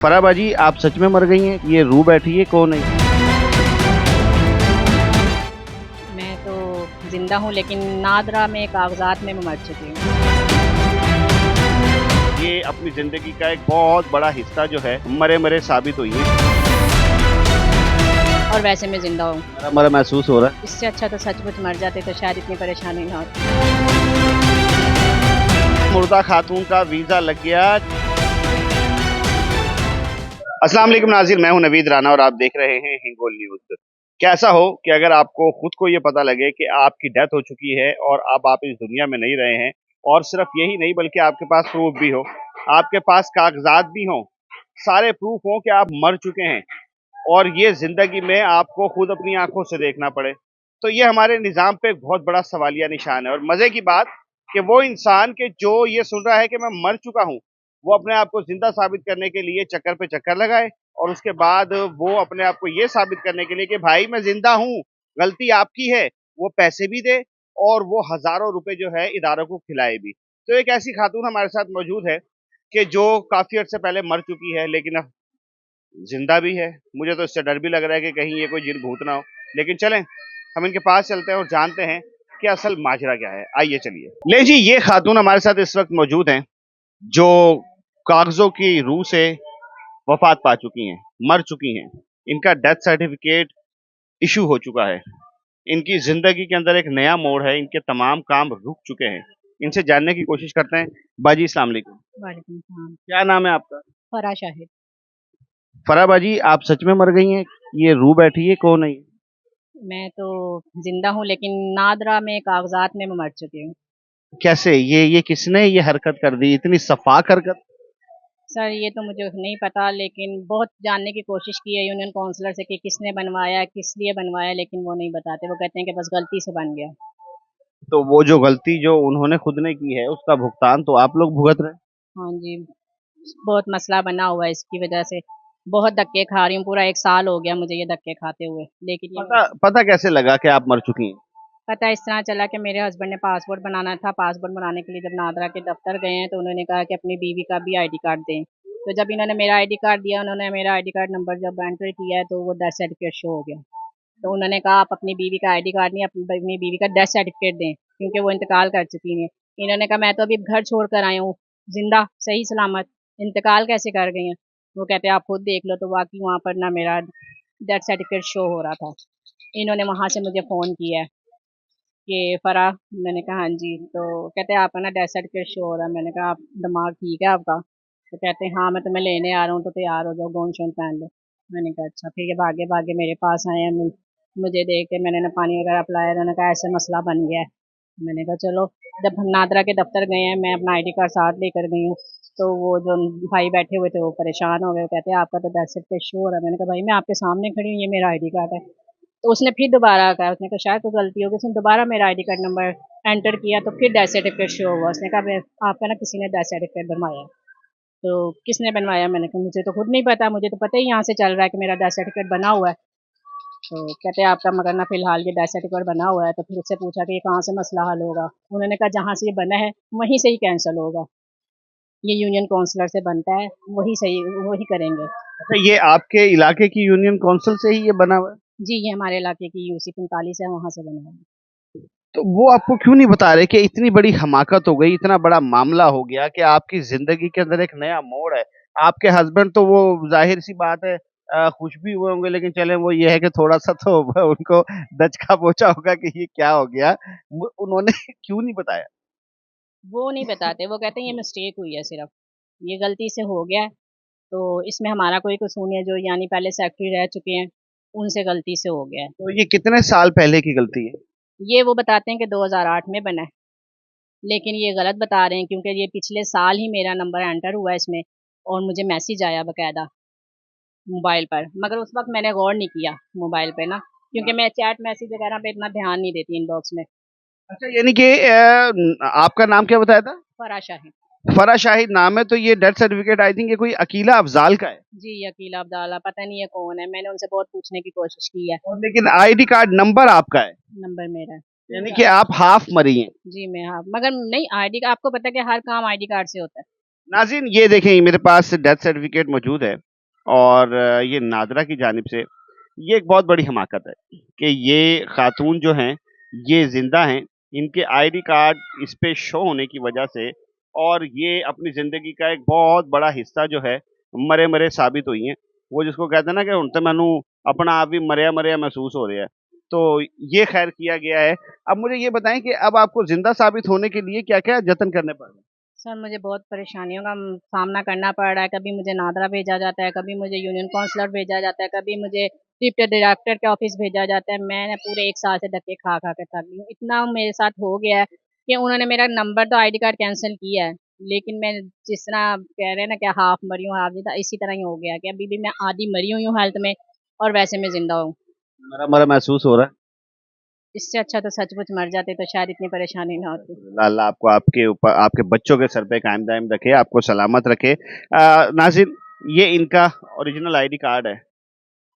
फराह बाजी, आप सच में मर गई हैं? ये रू बैठी है, कौन है? मैं तो ज़िंदा हूँ लेकिन नादरा में कागज़ात में मैं मर चुकी हूँ। ये अपनी जिंदगी का एक बहुत बड़ा हिस्सा जो है मरे मरे साबित हुई है। और वैसे मैं ज़िंदा हूँ। मरा मरा महसूस हो रहा है। इससे अच्छा तो सचमुच मर जाते तो शायद इतनी परेशानी ना होती। मुर्दा खातून का वीजा लग गया। अस्सलाम वालेकुम नाज़रीन, मैं हूं नवीद राना और आप देख रहे हैं हिंगोल न्यूज़। कैसा हो कि अगर आपको खुद को ये पता लगे कि आपकी डेथ हो चुकी है और अब आप इस दुनिया में नहीं रहे हैं, और सिर्फ यही नहीं बल्कि आपके पास प्रूफ भी हो, आपके पास कागजात भी हों, सारे प्रूफ हों कि आप मर चुके हैं और ये जिंदगी में आपको खुद अपनी आंखों से देखना पड़े, तो ये हमारे निज़ाम पे एक बहुत बड़ा सवालिया निशान है। और मजे की बात कि वो इंसान के जो ये सुन रहा है कि मैं मर चुका हूँ, वो अपने आप को जिंदा साबित करने के लिए चक्कर पे चक्कर लगाए और उसके बाद वो अपने आप को ये साबित करने के लिए कि भाई मैं जिंदा हूँ, गलती आपकी है, वो पैसे भी दे और वो हजारों रुपए जो है इदारों को खिलाए भी। तो एक ऐसी खातून हमारे साथ मौजूद है कि जो काफी अर्से पहले मर चुकी है लेकिन अब जिंदा भी है। मुझे तो इससे डर भी लग रहा है कि कहीं ये कोई जिन भूत ना हो, लेकिन चलें हम इनके पास चलते हैं और जानते हैं कि असल माजरा क्या है। आइए चलिए। ले जी, ये खातून हमारे साथ इस वक्त मौजूद हैं जो कागजों की रूह से वफात पा चुकी हैं, मर चुकी हैं। इनका डेथ सर्टिफिकेट इशू हो चुका है। इनकी जिंदगी के अंदर एक नया मोड़ है, इनके तमाम काम रुक चुके हैं। इनसे जानने की कोशिश करते हैं। बाजी, अस्सलाम वालेकुम। वालेकुम सलाम। क्या नाम है आपका? फराह शाहिद। फराह बाजी, आप सच में मर गई हैं? ये रू बैठी है, कौन है? मैं तो ज़िंदा हूँ लेकिन नादरा में कागज़ात में मैं मर चुकी हूँ। कैसे? ये किसने ये हरकत कर दी, इतनी सफाक हरकत? सर ये तो मुझे नहीं पता लेकिन बहुत जानने की कोशिश की है यूनियन काउंसलर से कि किसने बनवाया, किस लिए बनवाया, लेकिन वो नहीं बताते। वो कहते हैं कि बस गलती से बन गया। तो वो जो गलती जो उन्होंने खुद ने की है उसका भुगतान तो आप लोग भुगत रहे हैं। हाँ जी, बहुत मसला बना हुआ है इसकी वजह से। बहुत धक्के खा रही हूँ, पूरा 1 साल हो गया मुझे ये धक्के खाते हुए। लेकिन ये पता पता कैसे लगा कि आप मर चुकी हैं? पता इस तरह चला कि मेरे हस्बैंड ने पासपोर्ट बनाना था। पासपोर्ट बनाने के लिए जब नादरा के दफ्तर गए हैं तो उन्होंने कहा कि अपनी बीवी का भी आईडी कार्ड दें। तो जब इन्होंने मेरा आईडी कार्ड दिया, उन्होंने मेरा आईडी कार्ड नंबर जब एंटर किया है तो वो डेथ सर्टिफिकेट शो हो गया। तो उन्होंने कहा आप अपनी बीवी का आईडी कार्ड नहीं, अपनी बीवी का डेथ सर्टिफिकेट दें क्योंकि वो इंतकाल कर चुकी हैं। इन्होंने कहा मैं तो अभी घर छोड़ कर आई हूँ, जिंदा सही सलामत, इंतकाल कैसे कर गई हैं? वो कहते हैं आप खुद देख लो। तो वाकई वहाँ पर ना मेरा डेथ सर्टिफिकेट शो हो रहा था। इन्होंने वहाँ से मुझे फ़ोन किया है कि फ़राह, मैंने कहा हाँ जी। तो कहते हैं आपका ना डेथ सर्टिफिकेट शो हो रहा है। मैंने कहा आप दिमाग ठीक है आपका? तो कहते हैं हाँ मैं तुम्हें लेने आ रहा हूँ तो तैयार हो जाओ, गाउन शॉन पहन लो। मैंने कहा अच्छा। फिर ये भागे भागे मेरे पास आए हैं। मुझे देख के मैंने ना पानी वगैरह पिलाया। उन्होंने कहा ऐसे मसला बन गया है। मैंने कहा चलो। जब हम नादरा के दफ्तर गए हैं, मैं अपना आईडी कार्ड साथ लेकर गई हूँ, तो वो जो भाई बैठे हुए थे वो परेशान हो गए। वो कहते हैं आपका तो डेथ सर्टिफिकेट शो हो रहा है। मैंने कहा भाई मैं आपके सामने खड़ी हूँ, ये मेरा आईडी कार्ड है। तो उसने फिर दोबारा कहा, उसने कहा शायद कोई गलती होगी। उसने दोबारा मेरा आईडी कार्ड नंबर एंटर किया तो फिर डेथ सर्टिफिकेट शो हुआ। उसने कहा आपका ना किसी ने डेथ सर्टिफिकेट बनवाया है। तो किसने बनवाया? मैंने कहा मुझे तो खुद नहीं पता, मुझे तो पता ही यहाँ से चल रहा है कि मेरा डेथ सर्टिफिकेट बना हुआ है। तो कहते हैं आपका मगर ना फिलहाल ये डेथ सर्टिफिकेट बना हुआ है। तो फिर उससे पूछा कि ये कहाँ से मसला हल होगा? उन्होंने कहा जहाँ से ये बना है वहीं से ही कैंसिल होगा। ये यूनियन काउंसलर से बनता है, वही सही, वही करेंगे। अच्छा, ये आपके इलाके की यूनियन काउंसिल से ही ये बना हुआ है? जी, ये हमारे इलाके की यूसी 45 है, वहाँ से बना है। तो वो आपको क्यों नहीं बता रहे कि इतनी बड़ी हमाकत हो गई, इतना बड़ा मामला हो गया कि आपकी जिंदगी के अंदर एक नया मोड़ है? आपके हस्बैंड तो वो जाहिर सी बात है खुश भी हुए होंगे, लेकिन चले वो ये है कि थोड़ा सा तो उनको दचका पहुंचा होगा कि ये क्या हो गया। उन्होंने क्यों नहीं बताया? वो नहीं बताते, वो कहते हैं ये मिस्टेक हुई है सिर्फ, ये गलती से हो गया है। तो इसमें हमारा कोई कसूर नहीं है, जो यानी पहले सेक्रेटरी रह चुके हैं, उनसे गलती से हो गया है। तो ये कितने साल पहले की गलती है? ये वो बताते हैं कि 2008 में बना है, लेकिन ये गलत बता रहे हैं क्योंकि ये पिछले साल ही मेरा नंबर एंटर हुआ है इसमें और मुझे मैसेज आया बाकायदा मोबाइल पर। मगर उस वक़्त मैंने गौर नहीं किया मोबाइल पे ना, क्योंकि मैं चैट मैसेज वगैरह पे इतना ध्यान नहीं देती इनबॉक्स में। अच्छा, यानी कि आपका नाम क्या बताया था? फराह शाहिद। फरा शाहिद नाम है, तो ये डेथ सर्टिफिकेट आई थिंक ये कोई अकीला अफजाल का है। जी, अकीला अब्दाला, पता नहीं है कौन है, मैंने उनसे बहुत पूछने की कोशिश की है। और लेकिन आईडी कार्ड नंबर आपका है, नंबर मेरा है। यानी कि आप हाफ मरी हैं। जी, मैं हाँ, मगर नहीं आईडी का आपको पता है कि हर काम आईडी कार्ड से होता है। नाज़रीन, ये देखें मेरे पास डेथ सर्टिफिकेट मौजूद है। और ये नादरा की जानिब से ये एक बहुत बड़ी हमाकत है कि ये खातून जो हैं, ये ज़िंदा हैं, इनके आईडी कार्ड इस पे शो होने की वजह से और ये अपनी ज़िंदगी का एक बहुत बड़ा हिस्सा जो है, मरे-मरे साबित हुई हैं। वो जिसको कहते हैं ना कि हुण ते मैनू अपना आप ही मरया-मरया महसूस हो रहा है। तो ये ख़ैर किया गया है। अब मुझे ये बताएँ कि अब आपको ज़िंदा साबित होने के लिए क्या-क्या जतन करने पड़ रहे हैं? सर मुझे बहुत परेशानियों का सामना करना पड़ रहा है। कभी मुझे नादरा भेजा जाता है, कभी मुझे यूनियन काउंसिलर भेजा जाता है, कभी मुझे डिप्टी डायरेक्टर के ऑफ़िस भेजा जाता है। मैंने पूरे 1 साल से धक्के खा-खा के थक गई हूँ। इतना मेरे साथ हो गया है कि उन्होंने मेरा नंबर तो आईडी कार्ड कैंसल किया है, लेकिन मैं जिस तरह कह रहे हैं ना कि हाफ़ मरी हूँ, हाफ़ ज़िंदा, इसी तरह ही हो गया है कि अभी भी मैं आधी मरी हुई हूँ हेल्थ में और वैसे मैं ज़िंदा हूँ। मरा-मरा महसूस हो रहा है? इससे अच्छा तो सचमुच मर जाते तो शायद इतनी परेशानी ना होती। अल्लाह आपको आपके ऊपर आपके बच्चों के सर पे कायम दायम रखे, आपको सलामत रखे। नाज़रीन ये इनका ओरिजिनल आईडी कार्ड है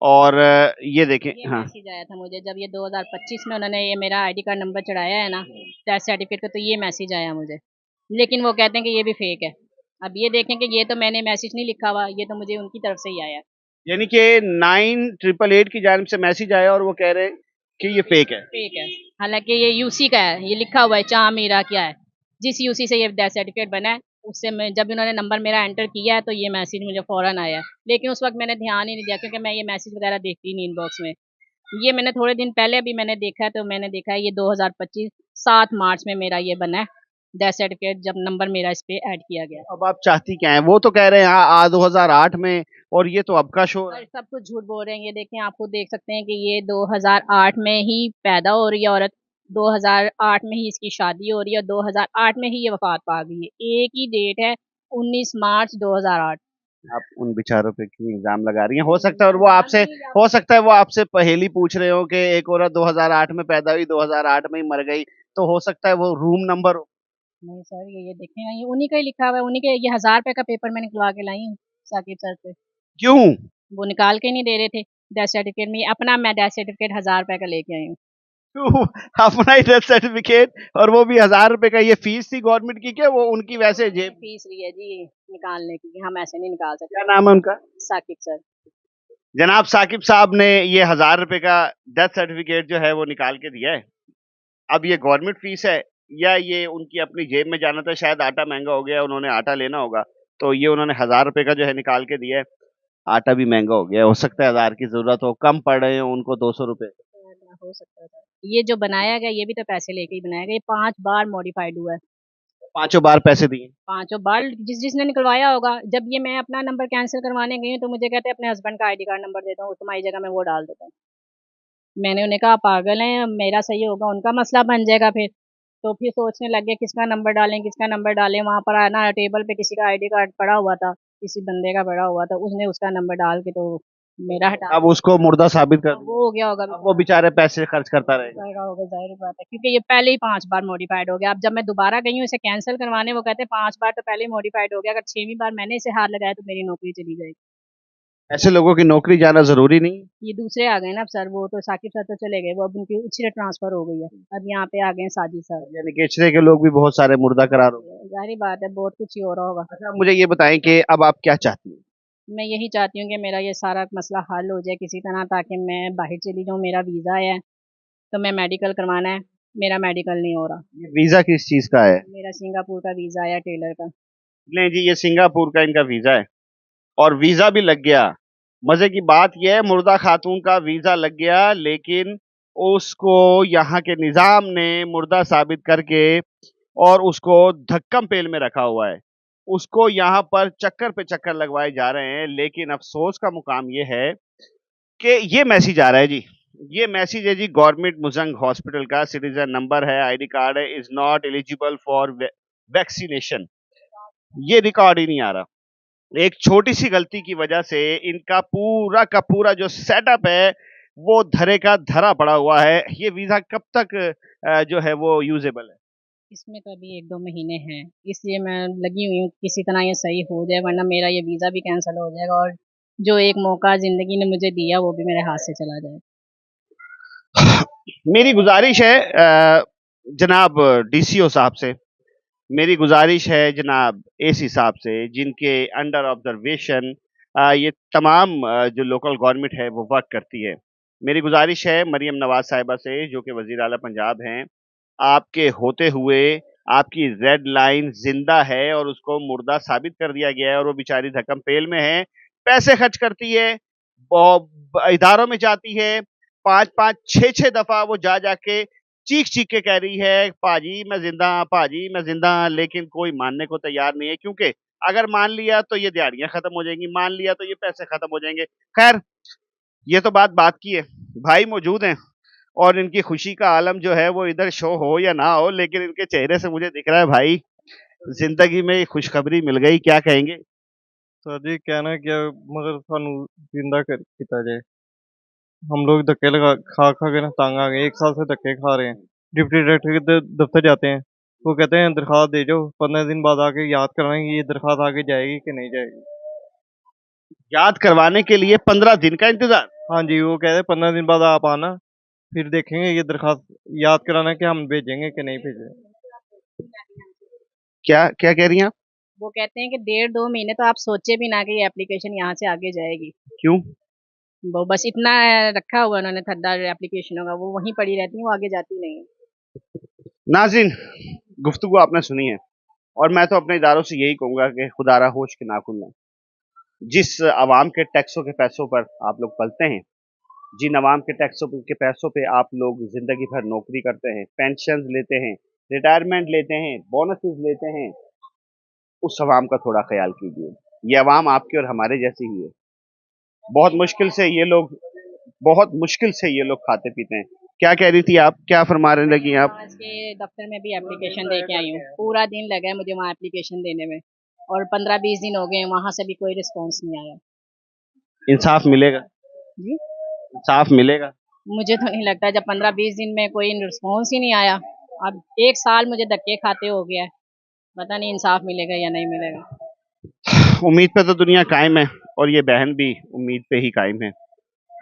और ये देखें ये हाँ, मैसेज आया था मुझे जब ये 2025 में उन्होंने ये मेरा आईडी कार्ड नंबर चढ़ाया है ना, डेथ सर्टिफिकेट का, तो ये मैसेज आया मुझे। लेकिन वो कहते हैं कि ये भी फेक है। अब ये देखें कि ये तो मैंने मैसेज नहीं लिखा हुआ, ये तो मुझे उनकी तरफ से ही आया है। यानी कि 9888 की जानिब से मैसेज आया और वो कह रहे हैं कि ये फेक है। फेक है। हालाँकि ये यूसी का है, ये लिखा हुआ है चाह मीरा क्या है। जिस यूसी से ये डेथ सर्टिफिकेट बना है, उससे मैं जब इन्होंने नंबर मेरा एंटर किया है तो ये मैसेज मुझे फ़ौरन आया है। लेकिन उस वक़्त मैंने ध्यान ही नहीं दिया क्योंकि मैं ये मैसेज वगैरह देखती नहीं इनबॉक्स में। ये मैंने थोड़े दिन पहले अभी मैंने देखा है तो मैंने देखा है ये 2025 7 मार्च में मेरा ये बना है, डेथ सर्टिफिकेट जब नंबर मेरा इस पे ऐड किया गया। अब आप चाहती क्या हैं? वो तो कह रहे हैं हाँ 2008 में और ये तो अब का शो है। सर सब कुछ झूठ बोल रहे हैं, ये देखें आप खुद देख सकते हैं कि ये 2008 में ही पैदा हो रही है औरत, 2008 में ही इसकी शादी हो रही है, 2008 में ही ये वफ़ात पा गई है। एक ही डेट है 19 मार्च 2008। आप उन बेचारों पे क्यों इल्ज़ाम लगा रही हैं? हो सकता है और वो आपसे हो सकता है वो आपसे पहेली पूछ रहे हो कि एक औरत 2008 में पैदा हुई, 2008 में ही मर गई, तो हो सकता है वो रूम नंबर हो। नहीं सर ये देखें ना ये उन्हीं का ही लिखा हुआ है, उन्हीं के ये 1000 रुपए का पेपर मैं निकलवा के लाई हूँ साकिब सर से। क्यों? वो निकाल के नहीं दे रहे थे डेथ सर्टिफिकेट में, अपना मैं डेथ सर्टिफिकेट 1000 रुपए का लेके आई हूँ। क्यों? अपना ही डेथ सर्टिफिकेट और वो भी 1000 रुपए का ये फीस थी गवर्नमेंट की क्या वो उनकी वैसे उन्होंने जेब फीस ली है जी निकालने की, कि हम ऐसे नहीं निकाल क्या सकते। नाम है उनका? साकिब सर। जनाब साकिब साहब ने ये 1000 रुपए का डेथ सर्टिफिकेट जो है वो निकाल के दिया है। अब ये गवर्नमेंट फीस है या ये उनकी अपनी जेब में जाना था, शायद आटा महँगा हो गया है, उन्होंने आटा लेना होगा, तो ये उन्होंने 1000 रुपए का जो है निकाल के दिया है। आटा भी महँगा हो गया है, हो सकता है 1000 की ज़रूरत हो, कम पड़ रहे हों उनको 200 रुपए। हो सकता था। ये जो बनाया गया ये भी तो पैसे लेके ही बनाया गया, ये 5 बार मॉडिफाइड हुआ है। पाँचों बार पैसे दिए। पाँचों बार जिसने निकलवाया होगा, जब ये मैं अपना नंबर कैंसल करवाने गई हूँ तो मुझे कहते हैं अपने हस्बैंड का आईडी कार्ड नंबर देता हूँ, तुम्हारी जगह में वो डाल देता हूँ। मैंने उन्हें कहा पागल हैं, मेरा सही होगा उनका मसला बन जाएगा फिर। तो फिर सोचने लग गए किसका नंबर डालें, किसका नंबर डालें, वहाँ पर ना टेबल पे किसी का आईडी कार्ड पड़ा हुआ था, किसी बंदे का पड़ा हुआ था, उसने उसका नंबर डाल के तो मेरा हटा अब उसको मुर्दा साबित कर अब दिया। वो हो गया होगा अब वो बेचारे पैसे खर्च करता रहेगा। जाएगा होगा, ज़ाहिर-सी बात है क्योंकि ये पहले ही 5 बार मॉडिफाइड हो गया। अब जब मैं दोबारा गई हूँ इसे कैंसल करवाने, वो कहते हैं 5 बार तो पहले ही मॉडिफाइड हो गया, अगर 6वीं बार मैंने इसे हाथ लगाया तो मेरी नौकरी चली जाएगी। ऐसे लोगों की नौकरी जाना ज़रूरी नहीं है। ये दूसरे आ गए ना अब सर, वो तो साकिब सर तो चले गए, वो अब उनकी इचरे ट्रांसफ़र हो गई है। अब यहाँ पे आ गए हैं साजिद सर। यानी कि इचरे के लोग भी बहुत सारे मुर्दा करार हो गए। ज़ाहिर-सी बात है बहुत कुछ ही हो रहा होगा। अच्छा मुझे ये बताएँ कि अब आप क्या चाहती हैं? मैं यही चाहती हूँ कि मेरा ये सारा मसला हल हो जाए किसी तरह ताकि मैं बाहर चली जाऊँ, मेरा वीज़ा है, तो मैं मेडिकल करवाना है, मेरा मेडिकल नहीं हो रहा। ये वीज़ा किस चीज़ का है? मेरा सिंगापुर का वीज़ा आया टेलर का। नहीं जी, ये सिंगापुर का इनका वीज़ा है और वीज़ा भी लग गया। मज़े की बात ये है मुर्दा खातून का वीज़ा लग गया लेकिन उसको यहाँ के निज़ाम ने मुर्दा साबित करके और उसको धक्कम-पेल में रखा हुआ है। उसको यहाँ पर चक्कर पे चक्कर लगवाए जा रहे हैं लेकिन अफ़सोस का मुकाम ये है कि ये मैसेज आ रहा है जी। ये मैसेज है जी गवर्नमेंट मुज़ंग हॉस्पिटल का सिटीज़न नंबर है, आईडी कार्ड है, is not eligible for vaccination. ये रिकॉर्ड ही नहीं आ रहा। एक छोटी-सी गलती की वजह से इनका पूरा का पूरा जो सेटअप है, वो धरे का धरा पड़ा हुआ है। ये वीज़ा कब तक जो है वो यूज़ेबल है? इसमें तो अभी 1-2 महीने हैं, इसलिए मैं लगी हुई हूँ किसी तरह ये सही हो जाए वरना मेरा ये वीज़ा भी कैंसल हो जाएगा और जो एक मौका ज़िंदगी ने मुझे दिया वो भी मेरे हाथ से चला जाएगा। मेरी गुज़ारिश है जनाब डीसीओ साहब से, मेरी गुज़ारिश है जनाब एसी साहब से, जिनके अंडर ऑब्ज़र्वेशन ये तमाम जो लोकल गवर्नमेंट है वो वर्क करती है। मेरी गुज़ारिश है मरियम नवाज़ साहिबा से जो कि वज़ीर आला पंजाब हैं, आपके होते हुए आपकी रेड लाइन ज़िंदा है और उसको मुर्दा साबित कर दिया गया है और वो बेचारी धक्कम-पेल में है। पैसे खर्च करती है, बो ब इदारों में जाती है, 5-5 6-6 दफ़ा वो जा के चीख-चीख के कह रही है, "पाजी मैं ज़िंदा, पाजी मैं ज़िंदा" लेकिन कोई मानने को तैयार नहीं है क्योंकि अगर मान लिया तो ये दिहाड़ियाँ खत्म हो जाएँगी, मान लिया तो ये पैसे खत्म हो जाएँगे। ख़ैर ये तो बात की है। भाई मौजूद हैं और इनकी खुशी का आलम जो है वो इधर शो हो या ना हो लेकिन इनके चेहरे से मुझे दिख रहा है भाई ज़िंदगी में खुशखबरी मिल गई, क्या कहेंगे? सर जी कहना क्या मगर सानू जिंदा कर किया जाए। हम लोग धक्के लगा खा खा के ना तंग आ गए, 1 साल से धक्के खा रहे हैं। डिप्टी डायरेक्टर के दफ्तर जाते हैं, वो कहते हैं दरखास्त दे जाओ, 15 दिन बाद आके याद कराएंगे ये दरखास्त आगे जाएगी कि नहीं जाएगी। याद करवाने के लिए 15 दिन का इंतज़ार। हाँ जी, वो कहते हैं 15 दिन बाद आप आना, फिर देखेंगे ये दरखास्त याद कराना कि हम भेजेंगे कि नहीं भेजेंगे। क्या कह रही हैं आप? वो कहते हैं कि 1.5-2 महीने तो आप सोचे भी ना कि ये एप्लीकेशन यहाँ से आगे जाएगी। क्यों? वो बस इतना रखा हुआ उन्होंने ठड्डा एप्लीकेशनों का, वो वहीं पड़ी रहती हैं, वो आगे जाती नहीं है। नाज़रीन, गुफ्तगू आपने सुनी है और मैं तो अपने इदारों से यही कहूँगा कि खुदारा होश के नाखुन लें। जिस अवाम के टैक्सों के पैसों पर आप लोग पलते हैं, जिन अवाम के टैक्सों के पैसों पे आप लोग ज़िंदगी भर नौकरी करते हैं, पेंशन्स लेते हैं, रिटायरमेंट लेते हैं, बोनसेस लेते हैं, उस अवाम का थोड़ा ख़्याल कीजिए। ये अवाम आपकी और हमारे जैसी ही है। बहुत मुश्किल से ये लोग बहुत मुश्किल से ये लोग खाते-पीते हैं। क्या कह रही थी आप? क्या फरमाने लगी आप? आज के दफ्तर में भी एप्लीकेशन दे के आई हूँ। पूरा दिन लगा है मुझे वहाँ एप्लीकेशन देने में और 15-20 दिन हो गए हैं, वहाँ से भी कोई रिस्पॉन्स नहीं आया। इंसाफ मिलेगा? जी? इंसाफ मिलेगा? मुझे तो नहीं लगता, जब 15-20 दिन में कोई रिस्पॉन्स ही नहीं आया। अब 1 साल मुझे धक्के खाते हो गया है। पता नहीं इंसाफ मिलेगा या नहीं मिलेगा। उम्मीद पे तो दुनिया कायम है और ये बहन भी उम्मीद पे ही कायम है।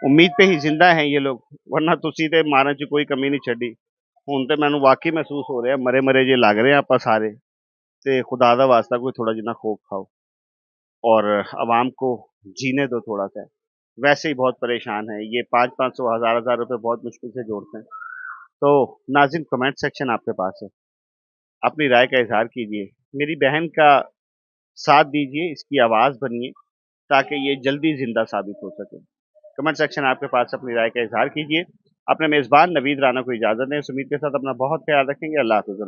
उम्मीद पे ही जिंदा हैं ये लोग वरना तुसी ते मारन च कोई कमी नहीं छड्डी हुण ते मैनू वाकई महसूस हो रहा मरे मरे जे लग रहे हैं आपां सारे ते खुदा दा वास्ता कोई थोड़ा जिन्ना खौफ खाओ और आवाम को जीने दो थोड़ा सा वैसे ही बहुत परेशान है ये 500-500 हज़ार रुपए बहुत मुश्किल से जोड़ते हैं तो नाज़रीन कमेंट सेक्शन आपके पास है अपनी राय का इजहार कीजिए मेरी बहन का साथ दीजिए इसकी आवाज़ बनिए ताकि ये जल्दी जिंदा साबित हो सके कमेंट सेक्शन आपके पास अपनी राय का इजहार कीजिए अपने मेज़बान नवीद राना को इजाज़त दें इस उम्मीद के साथ अपना बहुत ख्याल रखेंगे अल्लाह हाफ़िज़।